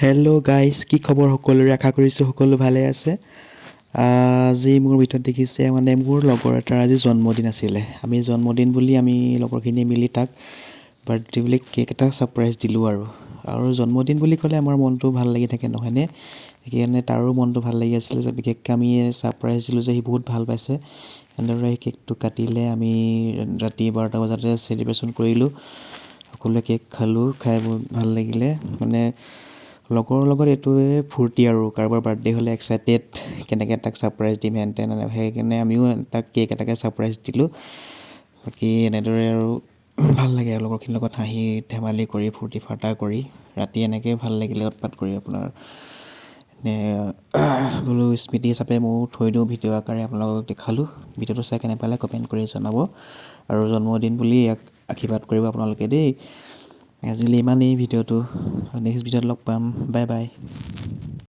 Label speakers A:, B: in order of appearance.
A: Hello' guys, কি খবৰ সকলোৰে? আশা কৰিছোঁ সকলো ভালে আছে। আজি মোৰ ভিতৰত দেখিছে মানে মোৰ লগৰ এটাৰ আজি জন্মদিন আছিলে। আমি জন্মদিন বুলি আমি লগৰখিনি মিলি তাক বাৰ্থডে বুলি কেক এটা ছাৰপ্ৰাইজ দিলোঁ আৰু জন্মদিন বুলি ক'লে আমাৰ মনটো ভাল লাগি থাকে নহয়নে? সেইকাৰণে তাৰো মনটো ভাল লাগি আছিলে যে বিশেষকৈ আমি ছাৰপ্ৰাইজ দিলোঁ যে সি বহুত ভাল পাইছে। এনেদৰে সেই কেকটো কাটিলে, আমি ৰাতি 12টা বজাতে চেলিব্ৰেশ্যন কৰিলোঁ। সকলোৱে কেক খালোঁ, খাই বহুত ভাল লাগিলে। মানে লগৰ লগত এইটোৱে ফূৰ্তি আৰু কাৰোবাৰ বাৰ্থডে হ'লে এক্সাইটেড, কেনেকৈ তাক ছাৰপ্ৰাইজ দিম হেন তেন। সেইকাৰণে আমিও তাক কেক এটাকে ছাৰপ্ৰাইজ দিলোঁ। বাকী এনেদৰে আৰু ভাল লাগে আৰু লগৰখিনিৰ লগত হাঁহি ধেমালি কৰি ফূৰ্তি ফাৰ্তা কৰি ৰাতি এনেকৈ ভাল লাগিলে উৎপাত কৰি আপোনাৰ বোলো স্মৃতি হিচাপে ময়ো থৈ দিওঁ ভিডিঅ' আকাৰে আপোনালোকক দেখালোঁ। ভিডিঅ'টো চাই কেনে পালে কমেণ্ট কৰি জনাব আৰু জন্মদিন বুলি ইয়াক আশীৰ্বাদ কৰিব আপোনালোকে দেই। আজিলৈ ইমানেই ভিডিঅ'টো, নেক্সট ভিডিঅ'ত লগ পাম। Bye bye.